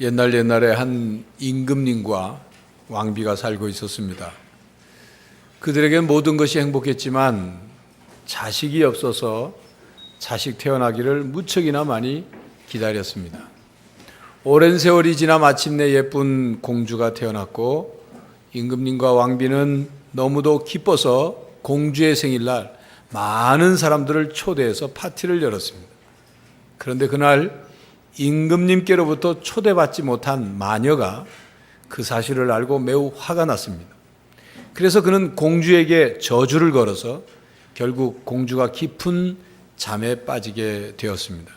옛날에 한 임금님과 왕비가 살고 있었습니다. 그들에겐 모든 것이 행복했지만 자식이 없어서 자식 태어나기를 무척이나 많이 기다렸습니다. 오랜 세월이 지나 마침내 예쁜 공주가 태어났고 임금님과 왕비는 너무도 기뻐서 공주의 생일날 많은 사람들을 초대해서 파티를 열었습니다. 그런데 그날 임금님께로부터 초대받지 못한 마녀가 그 사실을 알고 매우 화가 났습니다. 그래서 그는 공주에게 저주를 걸어서 결국 공주가 깊은 잠에 빠지게 되었습니다.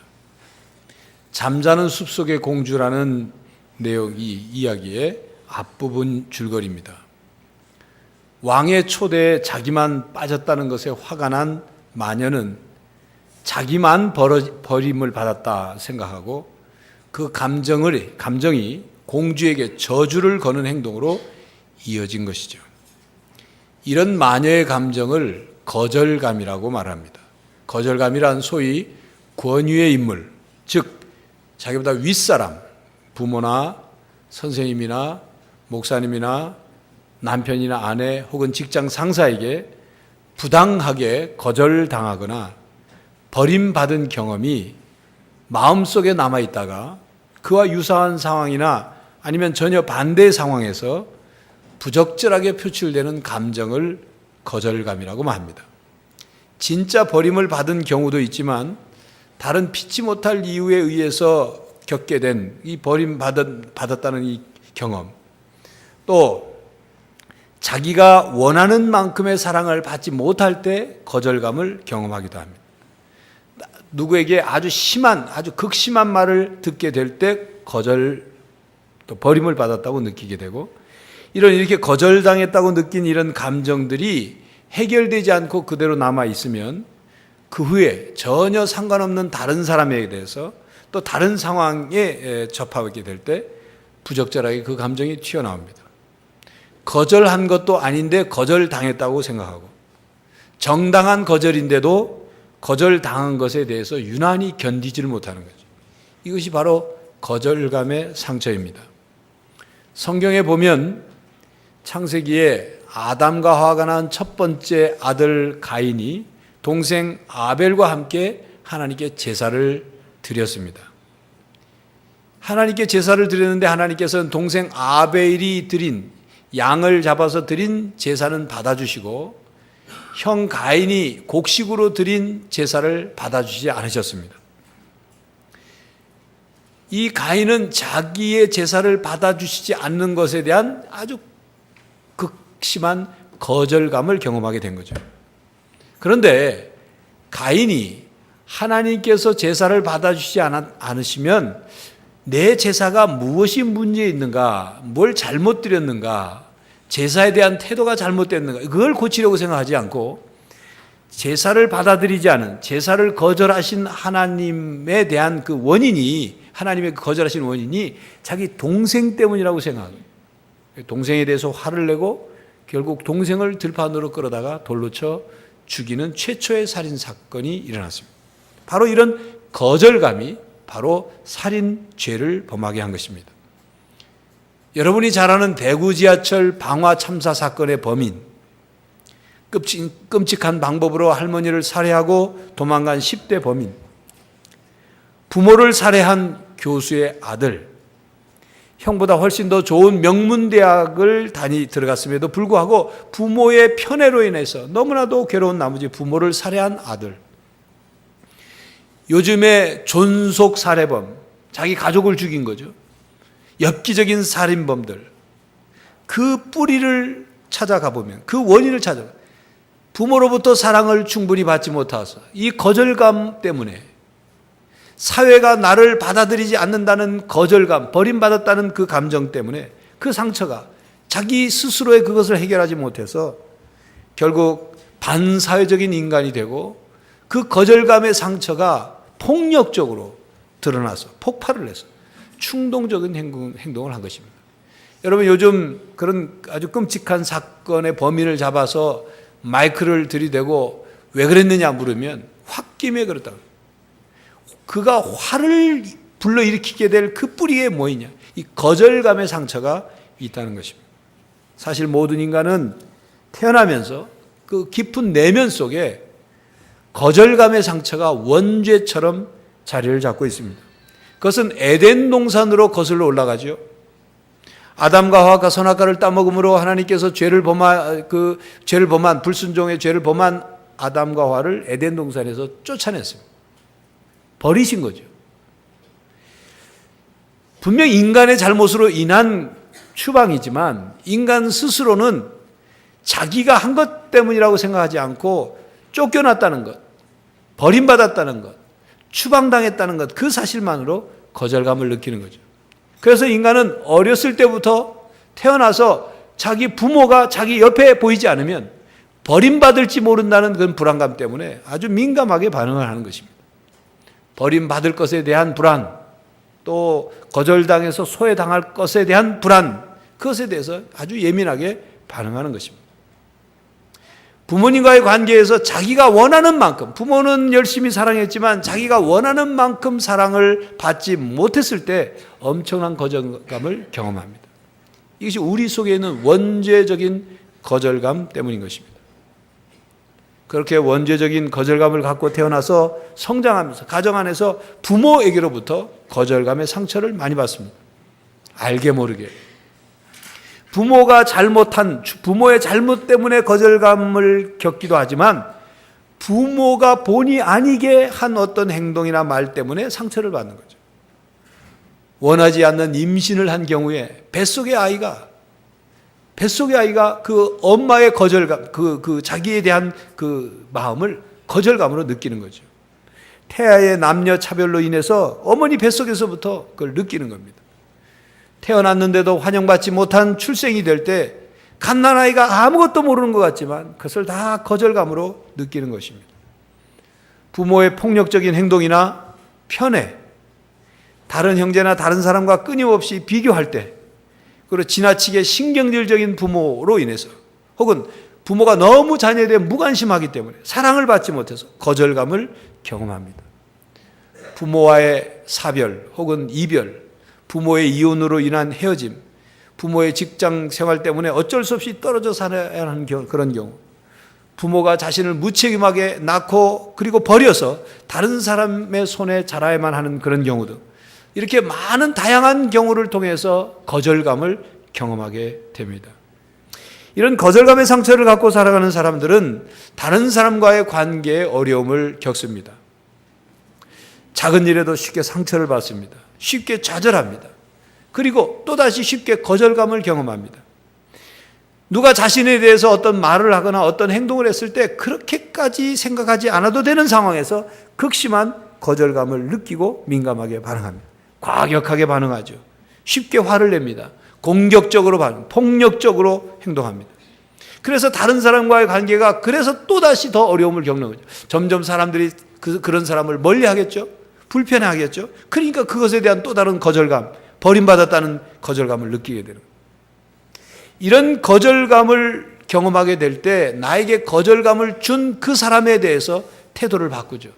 잠자는 숲속의 공주라는 내용이 이야기의 앞부분 줄거리입니다. 왕의 초대에 자기만 빠졌다는 것에 화가 난 마녀는 자기만 버림을 받았다 생각하고 그 감정이 공주에게 저주를 거는 행동으로 이어진 것이죠. 이런 마녀의 감정을 거절감이라고 말합니다. 거절감이란 소위 권위의 인물, 즉 자기보다 윗사람, 부모나 선생님이나 목사님이나 남편이나 아내 혹은 직장 상사에게 부당하게 거절당하거나 버림받은 경험이 마음속에 남아있다가 그와 유사한 상황이나 아니면 전혀 반대의 상황에서 부적절하게 표출되는 감정을 거절감이라고 말합니다. 진짜 버림을 받은 경우도 있지만 다른 피치 못할 이유에 의해서 겪게 된 이 버림받았다는 이 경험, 또 자기가 원하는 만큼의 사랑을 받지 못할 때 거절감을 경험하기도 합니다. 누구에게 아주 극심한 말을 듣게 될 때 또 버림을 받았다고 느끼게 되고, 이렇게 거절당했다고 느낀 이런 감정들이 해결되지 않고 그대로 남아 있으면 그 후에 전혀 상관없는 다른 사람에 대해서 또 다른 상황에 접하게 될 때 부적절하게 그 감정이 튀어나옵니다. 거절한 것도 아닌데 거절당했다고 생각하고, 정당한 거절인데도 거절당한 것에 대해서 유난히 견디지를 못하는 거죠. 이것이 바로 거절감의 상처입니다. 성경에 보면 창세기에 아담과 하와가 낳은 첫 번째 아들 가인이 동생 아벨과 함께 하나님께 제사를 드렸습니다. 하나님께 제사를 드렸는데 하나님께서는 동생 아벨이 드린 양을 잡아서 드린 제사는 받아주시고 형 가인이 곡식으로 드린 제사를 받아주시지 않으셨습니다. 이 가인은 자기의 제사를 받아주시지 않는 것에 대한 아주 극심한 거절감을 경험하게 된 거죠. 그런데 가인이 하나님께서 제사를 받아주시지 않으시면 내 제사가 무엇이 문제 있는가, 뭘 잘못 드렸는가, 제사에 대한 태도가 잘못됐는가, 그걸 고치려고 생각하지 않고 제사를 받아들이지 않은, 제사를 거절하신 하나님에 대한 그 원인이, 하나님의 거절하신 원인이 자기 동생 때문이라고 생각합니다. 동생에 대해서 화를 내고 결국 동생을 들판으로 끌어다가 돌로 쳐 죽이는 최초의 살인 사건이 일어났습니다. 바로 이런 거절감이 바로 살인죄를 범하게 한 것입니다. 여러분이 잘 아는 대구 지하철 방화 참사 사건의 범인, 끔찍한 방법으로 할머니를 살해하고 도망간 10대 범인, 부모를 살해한 교수의 아들, 형보다 훨씬 더 좋은 명문대학을 들어갔음에도 불구하고 부모의 편애로 인해서 너무나도 괴로운 나머지 부모를 살해한 아들, 요즘의 존속 살해범, 자기 가족을 죽인 거죠. 엽기적인 살인범들, 그 뿌리를 찾아가 보면, 그 원인을 찾아가, 부모로부터 사랑을 충분히 받지 못해서 이 거절감 때문에, 사회가 나를 받아들이지 않는다는 거절감, 버림받았다는 그 감정 때문에 그 상처가 자기 스스로의 그것을 해결하지 못해서 결국 반사회적인 인간이 되고, 그 거절감의 상처가 폭력적으로 드러나서 폭발을 해서 충동적인 행동을 한 것입니다. 여러분, 요즘 그런 아주 끔찍한 사건의 범인을 잡아서 마이크를 들이대고 왜 그랬느냐 물으면 홧김에 그렇다고. 그가 화를 불러일으키게 될 그 뿌리에 뭐이냐, 이 거절감의 상처가 있다는 것입니다. 사실 모든 인간은 태어나면서 그 깊은 내면 속에 거절감의 상처가 원죄처럼 자리를 잡고 있습니다. 그것은 에덴 동산으로 거슬러 올라가죠. 아담과 하와가 선악과를 따먹음으로 하나님께서 죄를 범한 불순종의 죄를 범한 아담과 하와를 에덴 동산에서 쫓아냈습니다. 버리신 거죠. 분명 인간의 잘못으로 인한 추방이지만 인간 스스로는 자기가 한 것 때문이라고 생각하지 않고 쫓겨났다는 것, 버림받았다는 것, 추방당했다는 것, 그 사실만으로 거절감을 느끼는 거죠. 그래서 인간은 어렸을 때부터 태어나서 자기 부모가 자기 옆에 보이지 않으면 버림받을지 모른다는 그런 불안감 때문에 아주 민감하게 반응을 하는 것입니다. 버림받을 것에 대한 불안, 또 거절당해서 소외당할 것에 대한 불안, 그것에 대해서 아주 예민하게 반응하는 것입니다. 부모님과의 관계에서 자기가 원하는 만큼, 부모는 열심히 사랑했지만 자기가 원하는 만큼 사랑을 받지 못했을 때 엄청난 거절감을 경험합니다. 이것이 우리 속에 있는 원죄적인 거절감 때문인 것입니다. 그렇게 원죄적인 거절감을 갖고 태어나서 성장하면서 가정 안에서 부모에게로부터 거절감의 상처를 많이 받습니다. 알게 모르게. 부모의 잘못 때문에 거절감을 겪기도 하지만 부모가 본의 아니게 한 어떤 행동이나 말 때문에 상처를 받는 거죠. 원하지 않는 임신을 한 경우에 뱃속의 아이가 그 엄마의 거절감, 자기에 대한 그 마음을 거절감으로 느끼는 거죠. 태아의 남녀 차별로 인해서 어머니 뱃속에서부터 그걸 느끼는 겁니다. 태어났는데도 환영받지 못한 출생이 될 때 갓난아이가 아무것도 모르는 것 같지만 그것을 다 거절감으로 느끼는 것입니다. 부모의 폭력적인 행동이나 편애, 다른 형제나 다른 사람과 끊임없이 비교할 때, 그리고 지나치게 신경질적인 부모로 인해서, 혹은 부모가 너무 자녀에 대해 무관심하기 때문에 사랑을 받지 못해서 거절감을 경험합니다. 부모와의 사별 혹은 이별, 부모의 이혼으로 인한 헤어짐, 부모의 직장 생활 때문에 어쩔 수 없이 떨어져 살아야 하는 그런 경우, 부모가 자신을 무책임하게 낳고 그리고 버려서 다른 사람의 손에 자라야만 하는 그런 경우 등 이렇게 많은 다양한 경우를 통해서 거절감을 경험하게 됩니다. 이런 거절감의 상처를 갖고 살아가는 사람들은 다른 사람과의 관계에 어려움을 겪습니다. 작은 일에도 쉽게 상처를 받습니다. 쉽게 좌절합니다. 그리고 또다시 쉽게 거절감을 경험합니다. 누가 자신에 대해서 어떤 말을 하거나 어떤 행동을 했을 때 그렇게까지 생각하지 않아도 되는 상황에서 극심한 거절감을 느끼고 민감하게 반응합니다. 과격하게 반응하죠. 쉽게 화를 냅니다. 공격적으로 폭력적으로 행동합니다. 그래서 다른 사람과의 관계가 그래서 또다시 더 어려움을 겪는 거죠. 점점 사람들이 그런 사람을 멀리하겠죠. 불편해하겠죠. 그러니까 그것에 대한 또 다른 거절감, 버림받았다는 거절감을 느끼게 되는 거예요. 이런 거절감을 경험하게 될 때 나에게 거절감을 준 그 사람에 대해서 태도를 바꾸죠.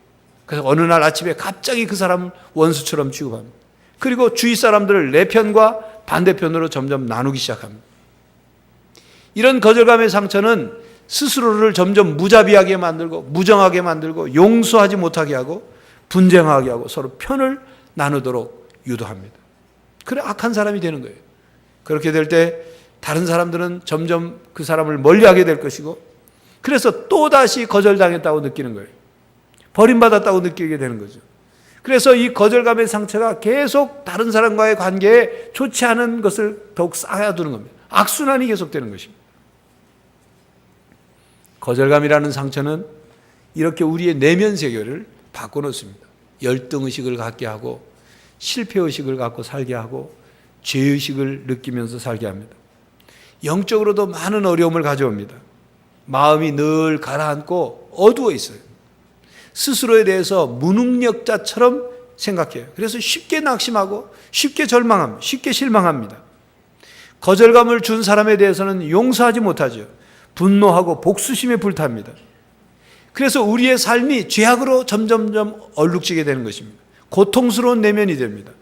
그래서 어느 날 아침에 갑자기 그 사람을 원수처럼 취급합니다. 그리고 주위 사람들을 내 편과 반대편으로 점점 나누기 시작합니다. 이런 거절감의 상처는 스스로를 점점 무자비하게 만들고 무정하게 만들고 용서하지 못하게 하고 분쟁하게 하고 서로 편을 나누도록 유도합니다. 그래 악한 사람이 되는 거예요. 그렇게 될 때 다른 사람들은 점점 그 사람을 멀리하게 될 것이고, 그래서 또다시 거절당했다고 느끼는 거예요. 버림받았다고 느끼게 되는 거죠. 그래서 이 거절감의 상처가 계속 다른 사람과의 관계에 좋지 않은 것을 더욱 쌓아두는 겁니다. 악순환이 계속되는 것입니다. 거절감이라는 상처는 이렇게 우리의 내면 세계를 바꿔놓습니다. 열등의식을 갖게 하고 실패의식을 갖고 살게 하고 죄의식을 느끼면서 살게 합니다. 영적으로도 많은 어려움을 가져옵니다. 마음이 늘 가라앉고 어두워 있어요. 스스로에 대해서 무능력자처럼 생각해요. 그래서 쉽게 낙심하고 쉽게 절망합니다. 쉽게 실망합니다. 거절감을 준 사람에 대해서는 용서하지 못하죠. 분노하고 복수심에 불탑니다. 그래서 우리의 삶이 죄악으로 점점점 얼룩지게 되는 것입니다. 고통스러운 내면이 됩니다.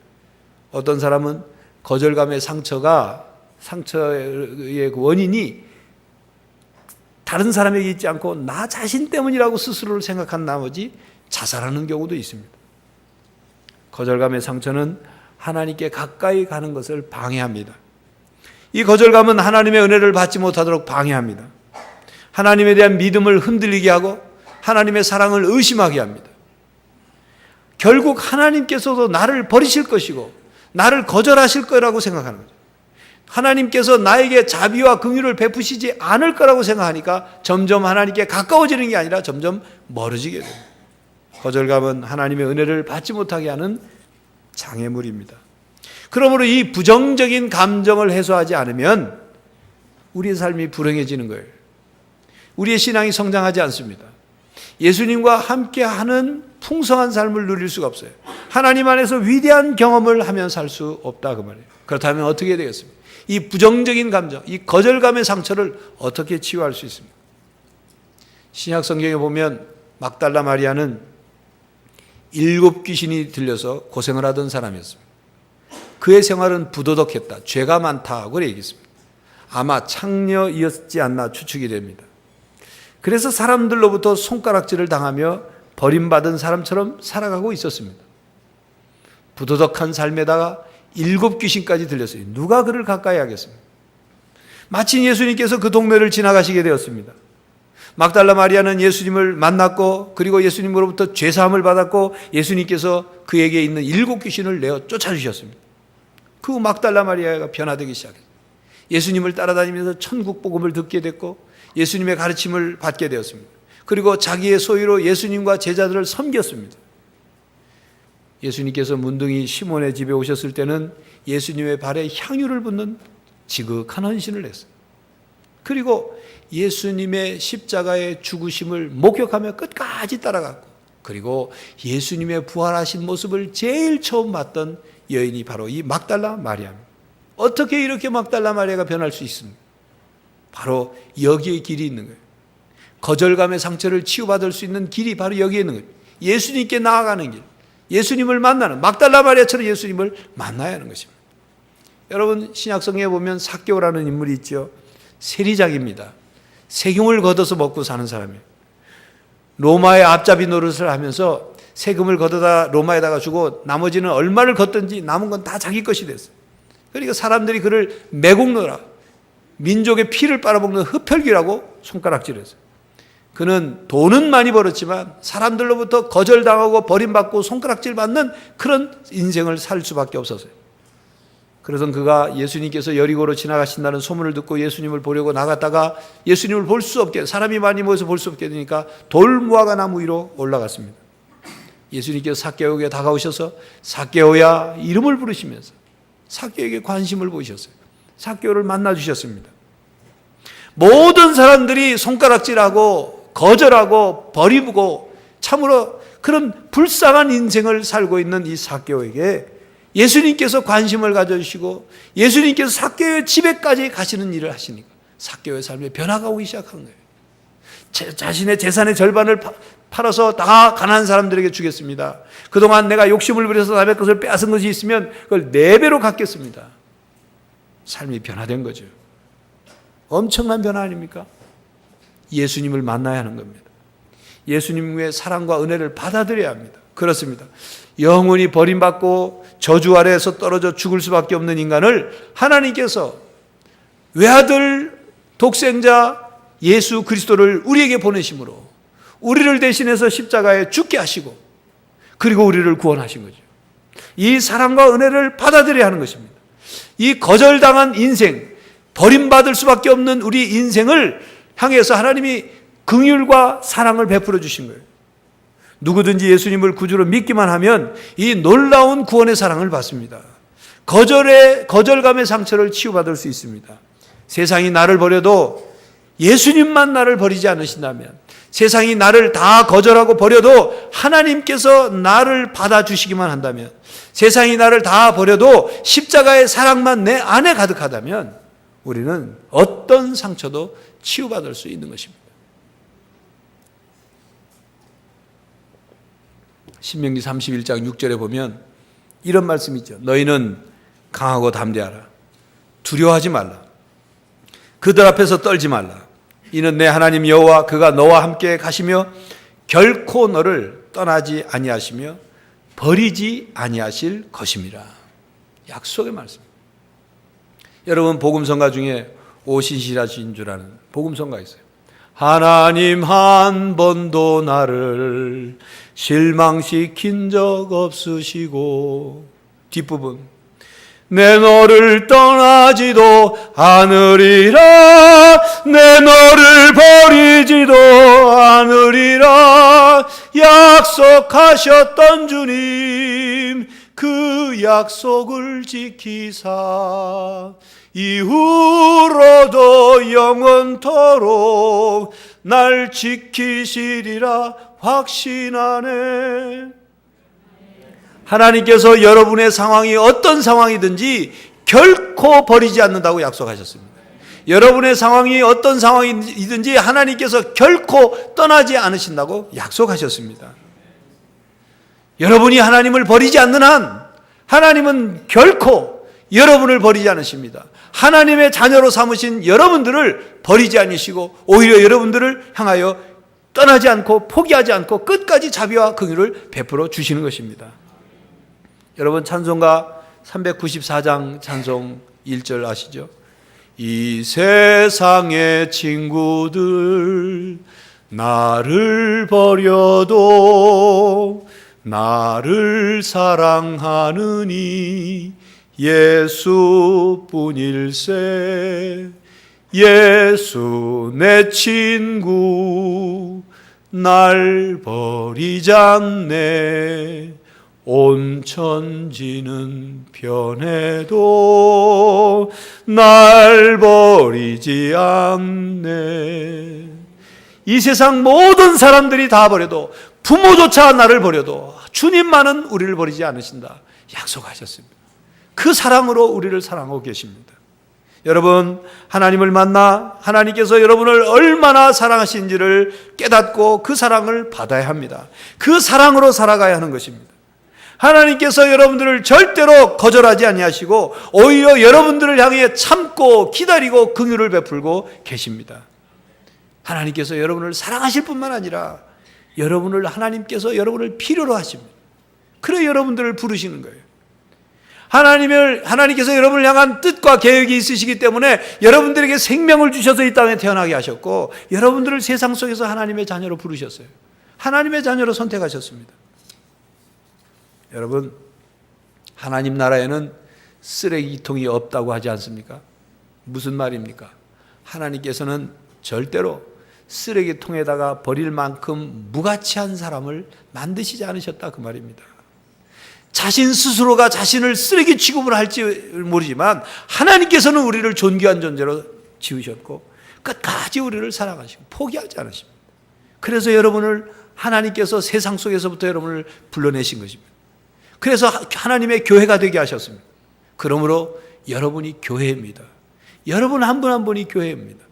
어떤 사람은 거절감의 상처의 그 원인이 다른 사람에게 있지 않고 나 자신 때문이라고 스스로를 생각한 나머지 자살하는 경우도 있습니다. 거절감의 상처는 하나님께 가까이 가는 것을 방해합니다. 이 거절감은 하나님의 은혜를 받지 못하도록 방해합니다. 하나님에 대한 믿음을 흔들리게 하고 하나님의 사랑을 의심하게 합니다. 결국 하나님께서도 나를 버리실 것이고 나를 거절하실 거라고 생각하는 거죠. 하나님께서 나에게 자비와 긍휼을 베푸시지 않을 거라고 생각하니까 점점 하나님께 가까워지는 게 아니라 점점 멀어지게 됩니다. 거절감은 하나님의 은혜를 받지 못하게 하는 장애물입니다. 그러므로 이 부정적인 감정을 해소하지 않으면 우리의 삶이 불행해지는 거예요. 우리의 신앙이 성장하지 않습니다. 예수님과 함께하는 풍성한 삶을 누릴 수가 없어요. 하나님 안에서 위대한 경험을 하면 살 수 없다 그 말이에요. 그렇다면 어떻게 되겠습니까? 이 부정적인 감정, 이 거절감의 상처를 어떻게 치유할 수 있습니까? 신약 성경에 보면 막달라 마리아는 7 귀신이 들려서 고생을 하던 사람이었습니다. 그의 생활은 부도덕했다, 죄가 많다고 얘기했습니다. 아마 창녀이었지 않나 추측이 됩니다. 그래서 사람들로부터 손가락질을 당하며 버림받은 사람처럼 살아가고 있었습니다. 부도덕한 삶에다가 7 귀신까지 들렸어요. 누가 그를 가까이 하겠습니까? 마침 예수님께서 그 동네를 지나가시게 되었습니다. 막달라 마리아는 예수님을 만났고 그리고 예수님으로부터 죄사함을 받았고 예수님께서 그에게 있는 7 귀신을 내어 쫓아주셨습니다. 그 막달라 마리아가 변화되기 시작했어요. 예수님을 따라다니면서 천국 복음을 듣게 됐고 예수님의 가르침을 받게 되었습니다. 그리고 자기의 소유로 예수님과 제자들을 섬겼습니다. 예수님께서 문둥이 시몬의 집에 오셨을 때는 예수님의 발에 향유를 붓는 지극한 헌신을 했어요. 그리고 예수님의 십자가의 죽으심을 목격하며 끝까지 따라갔고 그리고 예수님의 부활하신 모습을 제일 처음 봤던 여인이 바로 이 막달라 마리아입니다. 어떻게 이렇게 막달라 마리아가 변할 수 있습니까? 바로 여기에 길이 있는 거예요. 거절감의 상처를 치유받을 수 있는 길이 바로 여기에 있는 거예요. 예수님께 나아가는 길, 예수님을 만나는, 막달라 마리아처럼 예수님을 만나야 하는 것입니다. 여러분 신약성경에 보면 삭개오라는 인물이 있죠. 세리장입니다. 세금을 걷어서 먹고 사는 사람이에요. 로마의 앞잡이 노릇을 하면서 세금을 걷어다 로마에다가 주고 나머지는 얼마를 걷든지 남은 건 다 자기 것이 됐어요. 그러니까 사람들이 그를 매국노라, 민족의 피를 빨아먹는 흡혈귀라고 손가락질했어요. 그는 돈은 많이 벌었지만 사람들로부터 거절당하고 버림받고 손가락질 받는 그런 인생을 살 수밖에 없었어요. 그래서 그가 예수님께서 여리고로 지나가신다는 소문을 듣고 예수님을 보려고 나갔다가 예수님을 볼 수 없게, 사람이 많이 모여서 볼 수 없게 되니까 돌무화과 나무 위로 올라갔습니다. 예수님께서 삭개오에게 다가오셔서 삭개오야 이름을 부르시면서 삭개오에게 관심을 보이셨어요. 삭개오를 만나 주셨습니다. 모든 사람들이 손가락질하고 거절하고 버리고 참으로 그런 불쌍한 인생을 살고 있는 이 삭개오에게 예수님께서 관심을 가져주시고 예수님께서 삭개오의 집에까지 가시는 일을 하시니까 삭개오의 삶에 변화가 오기 시작한 거예요. 자신의 재산의 절반을 팔아서 다 가난한 사람들에게 주겠습니다. 그동안 내가 욕심을 부려서 남의 것을 빼앗은 것이 있으면 그걸 4배로 갚겠습니다. 삶이 변화된 거죠. 엄청난 변화 아닙니까? 예수님을 만나야 하는 겁니다. 예수님의 사랑과 은혜를 받아들여야 합니다. 그렇습니다. 영원히 버림받고 저주 아래에서 떨어져 죽을 수밖에 없는 인간을 하나님께서 외아들 독생자 예수 그리스도를 우리에게 보내심으로 우리를 대신해서 십자가에 죽게 하시고 그리고 우리를 구원하신 거죠. 이 사랑과 은혜를 받아들여야 하는 것입니다. 이 거절당한 인생, 버림받을 수밖에 없는 우리 인생을 향해서 하나님이 긍휼과 사랑을 베풀어 주신 거예요. 누구든지 예수님을 구주로 믿기만 하면 이 놀라운 구원의 사랑을 받습니다. 거절감의 상처를 치유받을 수 있습니다. 세상이 나를 버려도 예수님만 나를 버리지 않으신다면, 세상이 나를 다 거절하고 버려도 하나님께서 나를 받아주시기만 한다면, 세상이 나를 다 버려도 십자가의 사랑만 내 안에 가득하다면 우리는 어떤 상처도 치유받을 수 있는 것입니다. 신명기 31장 6절에 보면 이런 말씀이 있죠. 너희는 강하고 담대하라. 두려워하지 말라. 그들 앞에서 떨지 말라. 이는 내 하나님 여호와 그가 너와 함께 가시며 결코 너를 떠나지 아니하시며 버리지 아니하실 것임이라. 약속의 말씀. 여러분, 복음성가 중에 오신실하신 줄 아는 복음성가 있어요. 하나님 한 번도 나를 실망시킨 적 없으시고, 뒷부분, 내 너를 떠나지도 않으리라, 내 너를 버리지도 않으리라 약속하셨던 주님, 그 약속을 지키사 이후로도 영원토록 날 지키시리라 확신하네. 하나님께서 여러분의 상황이 어떤 상황이든지 결코 버리지 않는다고 약속하셨습니다. 여러분의 상황이 어떤 상황이든지 하나님께서 결코 떠나지 않으신다고 약속하셨습니다. 여러분이 하나님을 버리지 않는 한 하나님은 결코 여러분을 버리지 않으십니다. 하나님의 자녀로 삼으신 여러분들을 버리지 않으시고 오히려 여러분들을 향하여 떠나지 않고 포기하지 않고 끝까지 자비와 긍휼을 베풀어 주시는 것입니다. 여러분, 찬송가 394장 찬송 1절 아시죠? 이 세상의 친구들 나를 버려도 나를 사랑하느니 예수뿐일세. 예수 내 친구 날 버리지 않네. 온 천지는 변해도 날 버리지 않네. 이 세상 모든 사람들이 다 버려도, 부모조차 나를 버려도 주님만은 우리를 버리지 않으신다 약속하셨습니다. 그 사랑으로 우리를 사랑하고 계십니다. 여러분, 하나님을 만나 하나님께서 여러분을 얼마나 사랑하신지를 깨닫고 그 사랑을 받아야 합니다. 그 사랑으로 살아가야 하는 것입니다. 하나님께서 여러분들을 절대로 거절하지 아니하시고 오히려 여러분들을 향해 참고 기다리고 긍휼을 베풀고 계십니다. 하나님께서 여러분을 사랑하실 뿐만 아니라 하나님께서 여러분을 필요로 하십니다. 그래 여러분들을 부르시는 거예요. 하나님께서 여러분을 향한 뜻과 계획이 있으시기 때문에 여러분들에게 생명을 주셔서 이 땅에 태어나게 하셨고, 여러분들을 세상 속에서 하나님의 자녀로 부르셨어요. 하나님의 자녀로 선택하셨습니다. 여러분, 하나님 나라에는 쓰레기통이 없다고 하지 않습니까? 무슨 말입니까? 하나님께서는 절대로 쓰레기통에다가 버릴 만큼 무가치한 사람을 만드시지 않으셨다 그 말입니다. 자신 스스로가 자신을 쓰레기 취급을 할지 모르지만 하나님께서는 우리를 존귀한 존재로 지으셨고 끝까지 우리를 사랑하시고 포기하지 않으십니다. 그래서 여러분을 하나님께서 세상 속에서부터 여러분을 불러내신 것입니다. 그래서 하나님의 교회가 되게 하셨습니다. 그러므로 여러분이 교회입니다. 여러분 한 분 한 분이 교회입니다.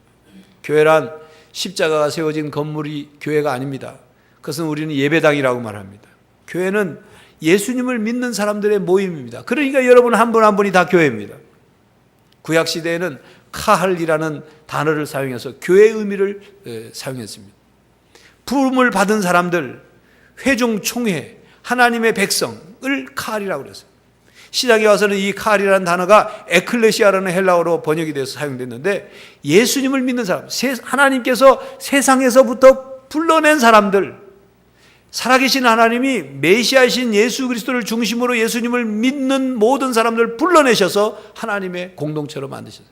교회란 십자가가 세워진 건물이 교회가 아닙니다. 그것은 우리는 예배당이라고 말합니다. 교회는 예수님을 믿는 사람들의 모임입니다. 그러니까 여러분 한 분 한 분이 다 교회입니다. 구약시대에는 카할이라는 단어를 사용해서 교회의 의미를 사용했습니다. 부름을 받은 사람들, 회중 총회, 하나님의 백성을 카할이라고 그랬어요. 신약에 와서는 이 카할이라는 단어가 에클레시아라는 헬라어로 번역이 돼서 사용됐는데, 예수님을 믿는 사람, 하나님께서 세상에서부터 불러낸 사람들, 살아계신 하나님이 메시아이신 예수 그리스도를 중심으로 예수님을 믿는 모든 사람들을 불러내셔서 하나님의 공동체로 만드셨어요.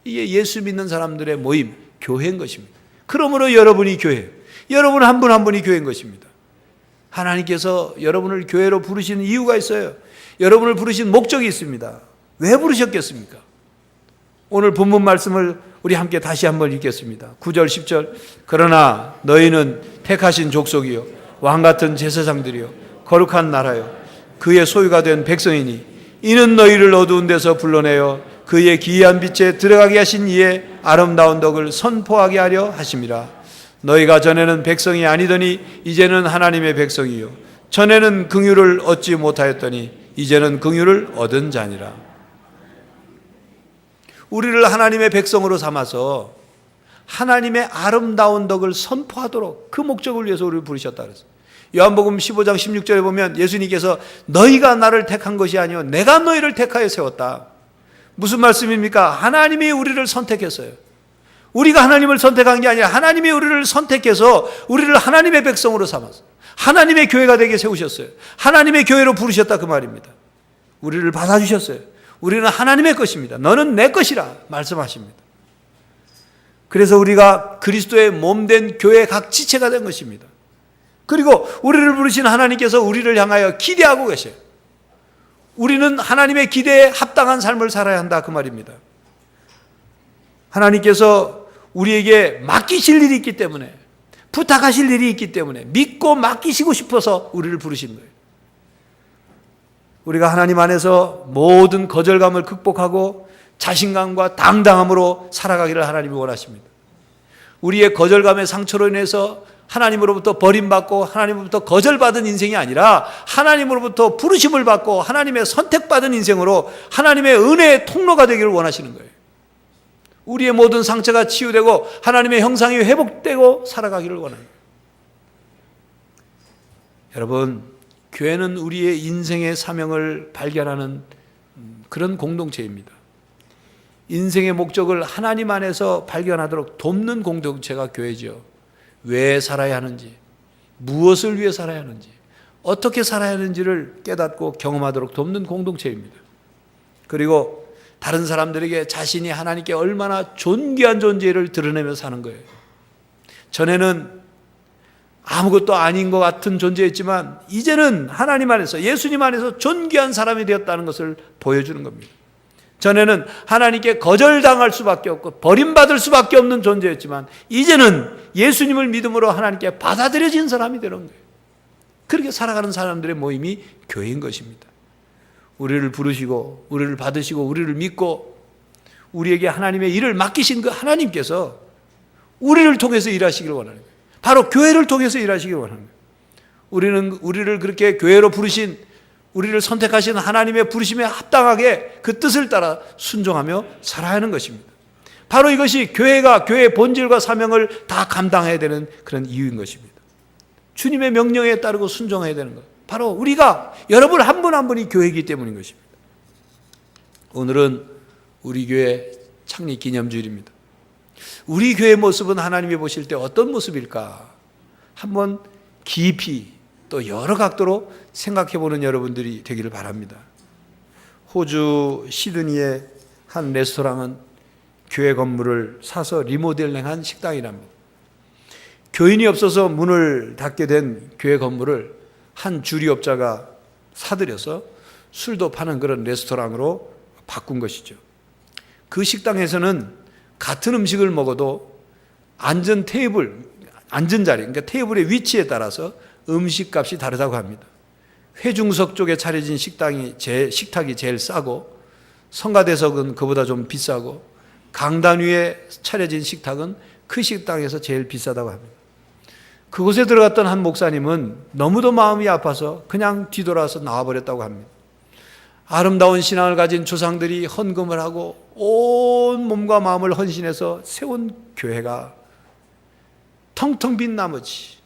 이게 예수 믿는 사람들의 모임, 교회인 것입니다. 그러므로 여러분이 교회예요. 여러분 한 분 한 분이 교회인 것입니다. 하나님께서 여러분을 교회로 부르시는 이유가 있어요. 여러분을 부르신 목적이 있습니다. 왜 부르셨겠습니까? 오늘 본문 말씀을 우리 함께 다시 한번 읽겠습니다. 9절 10절. 그러나 너희는 택하신 족속이요 왕같은 제사장들이요 거룩한 나라요 그의 소유가 된 백성이니 이는 너희를 어두운 데서 불러내어 그의 기이한 빛에 들어가게 하신 이의 아름다운 덕을 선포하게 하려 하심이라. 너희가 전에는 백성이 아니더니 이제는 하나님의 백성이요 전에는 긍휼을 얻지 못하였더니 이제는 긍휼을 얻은 자니라. 우리를 하나님의 백성으로 삼아서 하나님의 아름다운 덕을 선포하도록 그 목적을 위해서 우리를 부르셨다 그랬어요. 요한복음 15장 16절에 보면 예수님께서 너희가 나를 택한 것이 아니요 내가 너희를 택하여 세웠다. 무슨 말씀입니까? 하나님이 우리를 선택했어요. 우리가 하나님을 선택한 게 아니라 하나님이 우리를 선택해서 우리를 하나님의 백성으로 삼아서 하나님의 교회가 되게 세우셨어요. 하나님의 교회로 부르셨다 그 말입니다. 우리를 받아주셨어요. 우리는 하나님의 것입니다. 너는 내 것이라 말씀하십니다. 그래서 우리가 그리스도의 몸된 교회 각 지체가 된 것입니다. 그리고 우리를 부르신 하나님께서 우리를 향하여 기대하고 계셔요. 우리는 하나님의 기대에 합당한 삶을 살아야 한다 그 말입니다. 하나님께서 우리에게 맡기실 일이 있기 때문에, 부탁하실 일이 있기 때문에 믿고 맡기시고 싶어서 우리를 부르신 거예요. 우리가 하나님 안에서 모든 거절감을 극복하고 자신감과 당당함으로 살아가기를 하나님이 원하십니다. 우리의 거절감의 상처로 인해서 하나님으로부터 버림받고 하나님으로부터 거절받은 인생이 아니라 하나님으로부터 부르심을 받고 하나님의 선택받은 인생으로 하나님의 은혜의 통로가 되기를 원하시는 거예요. 우리의 모든 상처가 치유되고 하나님의 형상이 회복되고 살아가기를 원합니다. 여러분, 교회는 우리의 인생의 사명을 발견하는 그런 공동체입니다. 인생의 목적을 하나님 안에서 발견하도록 돕는 공동체가 교회죠. 왜 살아야 하는지, 무엇을 위해 살아야 하는지, 어떻게 살아야 하는지를 깨닫고 경험하도록 돕는 공동체입니다. 그리고 다른 사람들에게 자신이 하나님께 얼마나 존귀한 존재를 드러내며 사는 거예요. 전에는 아무것도 아닌 것 같은 존재였지만 이제는 하나님 안에서, 예수님 안에서 존귀한 사람이 되었다는 것을 보여주는 겁니다. 전에는 하나님께 거절당할 수밖에 없고 버림받을 수밖에 없는 존재였지만 이제는 예수님을 믿음으로 하나님께 받아들여진 사람이 되는 거예요. 그렇게 살아가는 사람들의 모임이 교회인 것입니다. 우리를 부르시고 우리를 받으시고 우리를 믿고 우리에게 하나님의 일을 맡기신 그 하나님께서 우리를 통해서 일하시기를 원하는 거예요. 바로 교회를 통해서 일하시기를 원하는 거예요. 우리를 그렇게 교회로 부르신, 우리를 선택하신 하나님의 부르심에 합당하게 그 뜻을 따라 순종하며 살아야 하는 것입니다. 바로 이것이 교회가 교회의 본질과 사명을 다 감당해야 되는 그런 이유인 것입니다. 주님의 명령에 따르고 순종해야 되는 것. 바로 우리가, 여러분 한 분 한 분이 교회이기 때문인 것입니다. 오늘은 우리 교회 창립 기념주일입니다. 우리 교회의 모습은 하나님이 보실 때 어떤 모습일까? 한번 깊이 또 여러 각도로 생각해 보는 여러분들이 되기를 바랍니다. 호주 시드니의 한 레스토랑은 교회 건물을 사서 리모델링한 식당이랍니다. 교인이 없어서 문을 닫게 된 교회 건물을 한 주리업자가 사들여서 술도 파는 그런 레스토랑으로 바꾼 것이죠. 그 식당에서는 같은 음식을 먹어도 앉은 자리, 그러니까 테이블의 위치에 따라서 음식값이 다르다고 합니다. 회중석 쪽에 차려진 식탁이 제일 싸고 성가대석은 그보다 좀 비싸고 강단 위에 차려진 식탁은 그 식당에서 제일 비싸다고 합니다. 그곳에 들어갔던 한 목사님은 너무도 마음이 아파서 그냥 뒤돌아서 나와버렸다고 합니다. 아름다운 신앙을 가진 조상들이 헌금을 하고 온 몸과 마음을 헌신해서 세운 교회가 텅텅 빈 나머지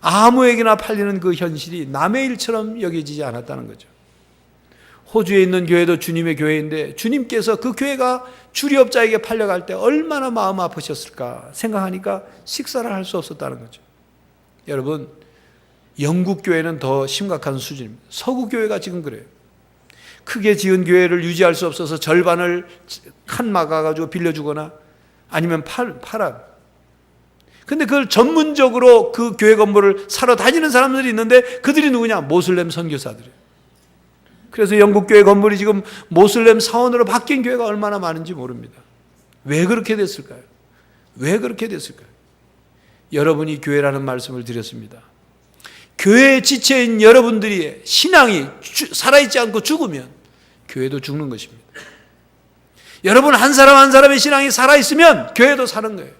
아무에게나 팔리는 그 현실이 남의 일처럼 여겨지지 않았다는 거죠. 호주에 있는 교회도 주님의 교회인데 주님께서 그 교회가 주리업자에게 팔려갈 때 얼마나 마음 아프셨을까 생각하니까 식사를 할 수 없었다는 거죠. 여러분, 영국 교회는 더 심각한 수준입니다. 서구 교회가 지금 그래요. 크게 지은 교회를 유지할 수 없어서 절반을 칸 막아가지고 빌려주거나 아니면 팔아. 근데 그걸 전문적으로 그 교회 건물을 사러 다니는 사람들이 있는데 그들이 누구냐? 모슬렘 선교사들이에요. 그래서 영국 교회 건물이 지금 모슬렘 사원으로 바뀐 교회가 얼마나 많은지 모릅니다. 왜 그렇게 됐을까요? 왜 그렇게 됐을까요? 여러분이 교회라는 말씀을 드렸습니다. 교회의 지체인 여러분들이 신앙이 살아있지 않고 죽으면 교회도 죽는 것입니다. 여러분 한 사람 한 사람의 신앙이 살아있으면 교회도 사는 거예요.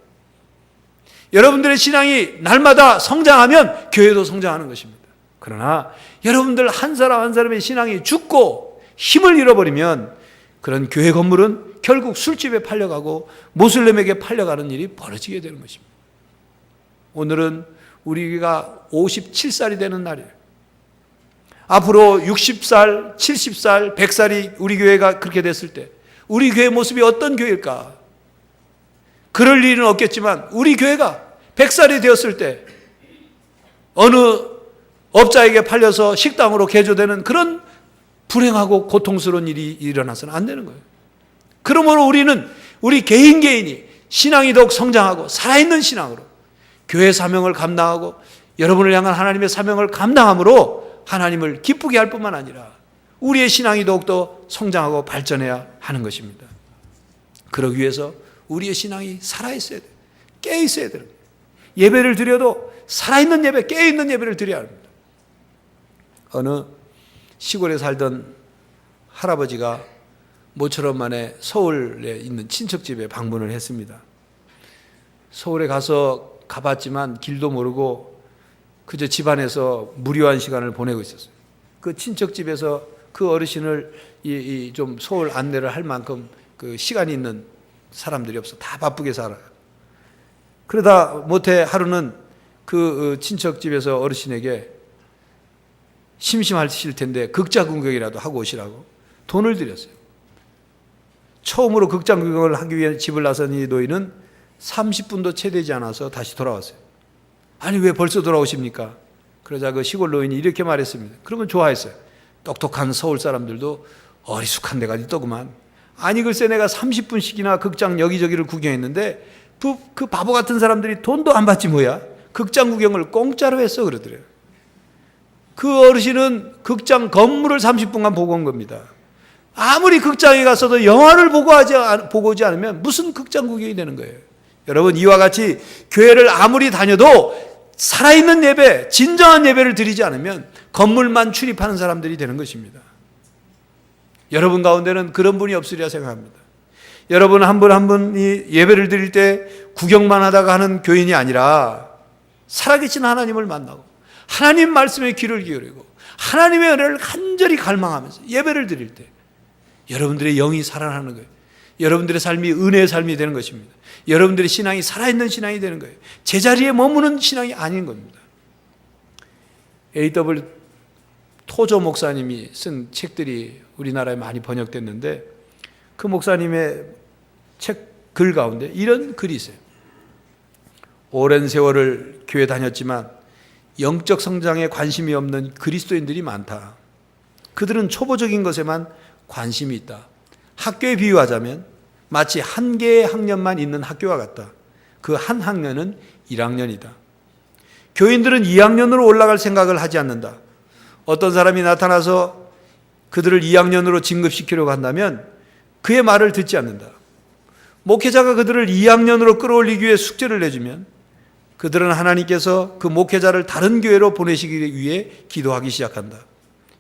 여러분들의 신앙이 날마다 성장하면 교회도 성장하는 것입니다. 그러나 여러분들 한 사람 한 사람의 신앙이 죽고 힘을 잃어버리면 그런 교회 건물은 결국 술집에 팔려가고 모슬렘에게 팔려가는 일이 벌어지게 되는 것입니다. 오늘은 우리 교회가 57살이 되는 날이에요. 앞으로 60살, 70살, 100살이 우리 교회가 그렇게 됐을 때 우리 교회 모습이 어떤 교회일까? 그럴 일은 없겠지만 우리 교회가 100살이 되었을 때 어느 업자에게 팔려서 식당으로 개조되는 그런 불행하고 고통스러운 일이 일어나서는 안 되는 거예요. 그러므로 우리는 우리 개인이 신앙이 더욱 성장하고 살아있는 신앙으로 교회 사명을 감당하고 여러분을 향한 하나님의 사명을 감당함으로 하나님을 기쁘게 할 뿐만 아니라 우리의 신앙이 더욱더 성장하고 발전해야 하는 것입니다. 그러기 위해서 우리의 신앙이 살아있어야 돼요. 깨어있어야 돼요. 예배를 드려도 살아있는 예배, 깨어있는 예배를 드려야 합니다. 어느 시골에 살던 할아버지가 모처럼 만에 서울에 있는 친척집에 방문을 했습니다. 서울에 가봤지만 길도 모르고 그저 집안에서 무료한 시간을 보내고 있었어요. 그 친척집에서 그 어르신을 좀 서울 안내를 할 만큼 그 시간이 있는 사람들이 없어. 다 바쁘게 살아요. 그러다 못해 하루는 그 친척집에서 어르신에게 심심하실 텐데 극장 구경이라도 하고 오시라고 돈을 드렸어요. 처음으로 극장 구경을 하기 위해 집을 나선 이 노인은 30분도 채 되지 않아서 다시 돌아왔어요. 아니 왜 벌써 돌아오십니까? 그러자 그 시골 노인이 이렇게 말했습니다. 그러면 좋아했어요. 똑똑한 서울 사람들도 어리숙한 데가 있더구만. 아니 글쎄 내가 30분씩이나 극장 여기저기를 구경했는데 그 바보 같은 사람들이 돈도 안 받지 뭐야. 극장 구경을 공짜로 했어 그러더래요. 그 어르신은 극장 건물을 30분간 보고 온 겁니다. 아무리 극장에 갔어도 영화를 보고 오지 않으면 무슨 극장 구경이 되는 거예요. 여러분 이와 같이 교회를 아무리 다녀도 살아있는 예배, 진정한 예배를 드리지 않으면 건물만 출입하는 사람들이 되는 것입니다. 여러분 가운데는 그런 분이 없으리라 생각합니다. 여러분 한 분 한 분이 예배를 드릴 때 구경만 하다가 하는 교인이 아니라 살아계신 하나님을 만나고 하나님 말씀에 귀를 기울이고 하나님의 은혜를 간절히 갈망하면서 예배를 드릴 때 여러분들의 영이 살아나는 거예요. 여러분들의 삶이 은혜의 삶이 되는 것입니다. 여러분들의 신앙이 살아있는 신앙이 되는 거예요. 제자리에 머무는 신앙이 아닌 겁니다. A.W. 토저 목사님이 쓴 책들이 우리나라에 많이 번역됐는데 그 목사님의 책 글 가운데 이런 글이 있어요. 오랜 세월을 교회 다녔지만 영적 성장에 관심이 없는 그리스도인들이 많다. 그들은 초보적인 것에만 관심이 있다. 학교에 비유하자면 마치 한 개의 학년만 있는 학교와 같다. 그 한 학년은 1학년이다. 교인들은 2학년으로 올라갈 생각을 하지 않는다. 어떤 사람이 나타나서 그들을 2학년으로 진급시키려고 한다면 그의 말을 듣지 않는다. 목회자가 그들을 2학년으로 끌어올리기 위해 숙제를 내주면 그들은 하나님께서 그 목회자를 다른 교회로 보내시기 위해 기도하기 시작한다.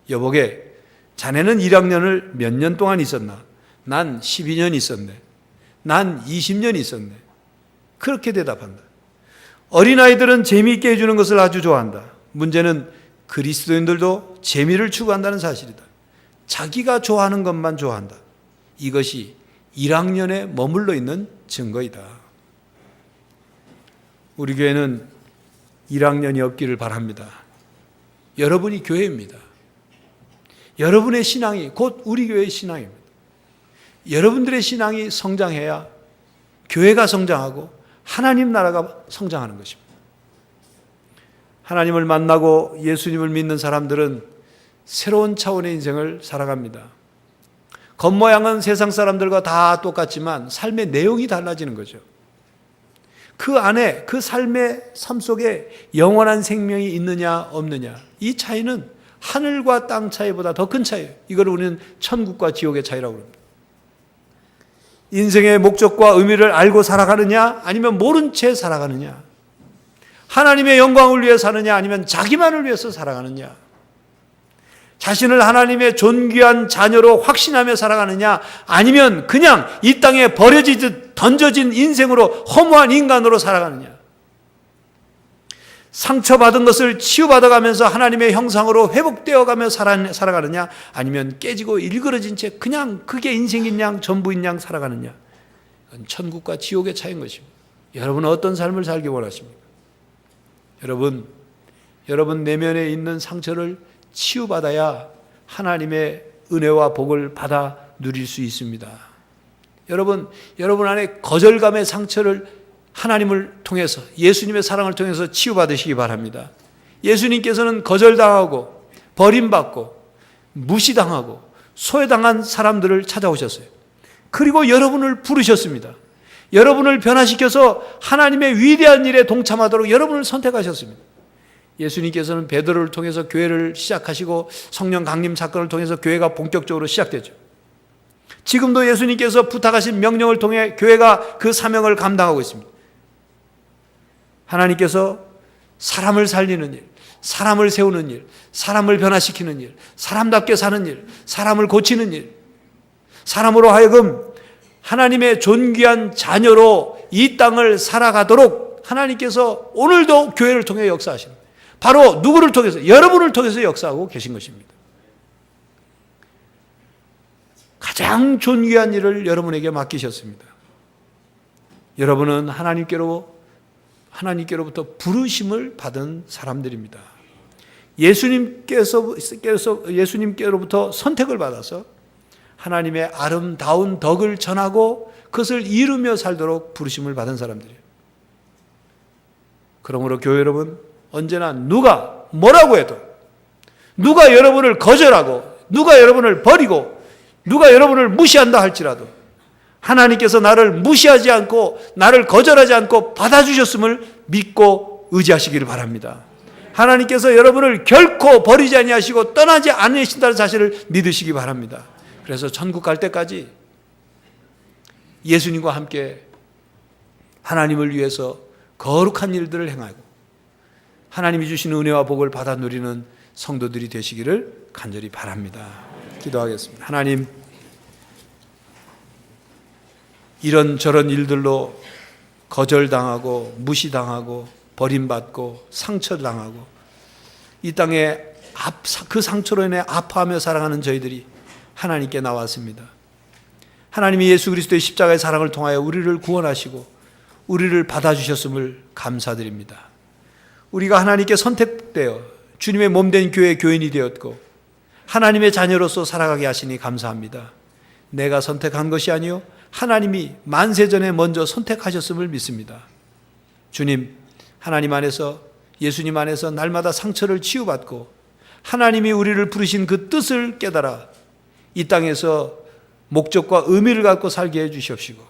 여보게, 자네는 1학년을 몇 년 동안 있었나? 난 12년 있었네. 난 20년 있었네. 그렇게 대답한다. 어린아이들은 재미있게 해주는 것을 아주 좋아한다. 문제는 그리스도인들도 재미를 추구한다는 사실이다. 자기가 좋아하는 것만 좋아한다. 이것이 1학년에 머물러 있는 증거이다. 우리 교회는 1학년이 없기를 바랍니다. 여러분이 교회입니다. 여러분의 신앙이 곧 우리 교회의 신앙입니다. 여러분들의 신앙이 성장해야 교회가 성장하고 하나님 나라가 성장하는 것입니다. 하나님을 만나고 예수님을 믿는 사람들은 새로운 차원의 인생을 살아갑니다. 겉모양은 세상 사람들과 다 똑같지만 삶의 내용이 달라지는 거죠. 그 안에 그 삶의 삶 속에 영원한 생명이 있느냐 없느냐, 이 차이는 하늘과 땅 차이보다 더 큰 차이예요. 이걸 우리는 천국과 지옥의 차이라고 합니다. 인생의 목적과 의미를 알고 살아가느냐 아니면 모른 채 살아가느냐, 하나님의 영광을 위해 사느냐 아니면 자기만을 위해서 살아가느냐, 자신을 하나님의 존귀한 자녀로 확신하며 살아가느냐 아니면 그냥 이 땅에 버려지듯 던져진 인생으로 허무한 인간으로 살아가느냐. 상처받은 것을 치유받아가면서 하나님의 형상으로 회복되어가며 살아가느냐, 아니면 깨지고 일그러진 채 그냥 그게 인생인 양 전부인 양 살아가느냐. 그건 천국과 지옥의 차이인 것입니다. 여러분은 어떤 삶을 살기 원하십니까? 여러분 내면에 있는 상처를 치유받아야 하나님의 은혜와 복을 받아 누릴 수 있습니다. 여러분 안에 거절감의 상처를 하나님을 통해서, 예수님의 사랑을 통해서 치유받으시기 바랍니다. 예수님께서는 거절당하고 버림받고 무시당하고 소외당한 사람들을 찾아오셨어요. 그리고 여러분을 부르셨습니다. 여러분을 변화시켜서 하나님의 위대한 일에 동참하도록 여러분을 선택하셨습니다. 예수님께서는 베드로를 통해서 교회를 시작하시고 성령 강림 사건을 통해서 교회가 본격적으로 시작되죠. 지금도 예수님께서 부탁하신 명령을 통해 교회가 그 사명을 감당하고 있습니다. 하나님께서 사람을 살리는 일, 사람을 세우는 일, 사람을 변화시키는 일, 사람답게 사는 일, 사람을 고치는 일, 사람으로 하여금 하나님의 존귀한 자녀로 이 땅을 살아가도록 하나님께서 오늘도 교회를 통해 역사하십니다. 바로 누구를 통해서? 여러분을 통해서 역사하고 계신 것입니다. 가장 존귀한 일을 여러분에게 맡기셨습니다. 여러분은 하나님께로부터 부르심을 받은 사람들입니다. 예수님께로부터 선택을 받아서 하나님의 아름다운 덕을 전하고 그것을 이루며 살도록 부르심을 받은 사람들이에요. 그러므로 교회 여러분, 언제나 누가 뭐라고 해도, 누가 여러분을 거절하고, 누가 여러분을 버리고, 누가 여러분을 무시한다 할지라도 하나님께서 나를 무시하지 않고 나를 거절하지 않고 받아주셨음을 믿고 의지하시기를 바랍니다. 하나님께서 여러분을 결코 버리지 아니하시고 떠나지 않으신다는 사실을 믿으시기 바랍니다. 그래서 천국 갈 때까지 예수님과 함께 하나님을 위해서 거룩한 일들을 행하고 하나님이 주신 은혜와 복을 받아 누리는 성도들이 되시기를 간절히 바랍니다. 기도하겠습니다. 하나님, 이런저런 일들로 거절당하고 무시당하고 버림받고 상처당하고 이 땅에 그 상처로 인해 아파하며 살아가는 저희들이 하나님께 나왔습니다. 하나님이 예수 그리스도의 십자가의 사랑을 통하여 우리를 구원하시고 우리를 받아주셨음을 감사드립니다. 우리가 하나님께 선택되어 주님의 몸된 교회의 교인이 되었고 하나님의 자녀로서 살아가게 하시니 감사합니다. 내가 선택한 것이 아니요 하나님이 만세전에 먼저 선택하셨음을 믿습니다. 주님, 하나님 안에서, 예수님 안에서 날마다 상처를 치유받고 하나님이 우리를 부르신 그 뜻을 깨달아 이 땅에서 목적과 의미를 갖고 살게 해 주시옵시고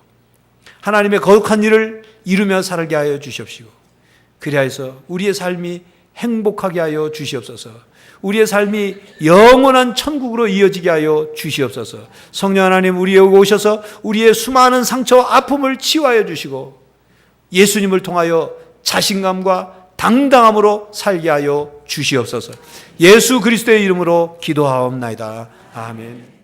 하나님의 거룩한 일을 이루며 살게 하여 주시옵시고 그리하여서 우리의 삶이 행복하게 하여 주시옵소서. 우리의 삶이 영원한 천국으로 이어지게 하여 주시옵소서. 성령 하나님, 우리에게 오셔서 우리의 수많은 상처와 아픔을 치유하여 주시고 예수님을 통하여 자신감과 당당함으로 살게 하여 주시옵소서. 예수 그리스도의 이름으로 기도하옵나이다. 아멘.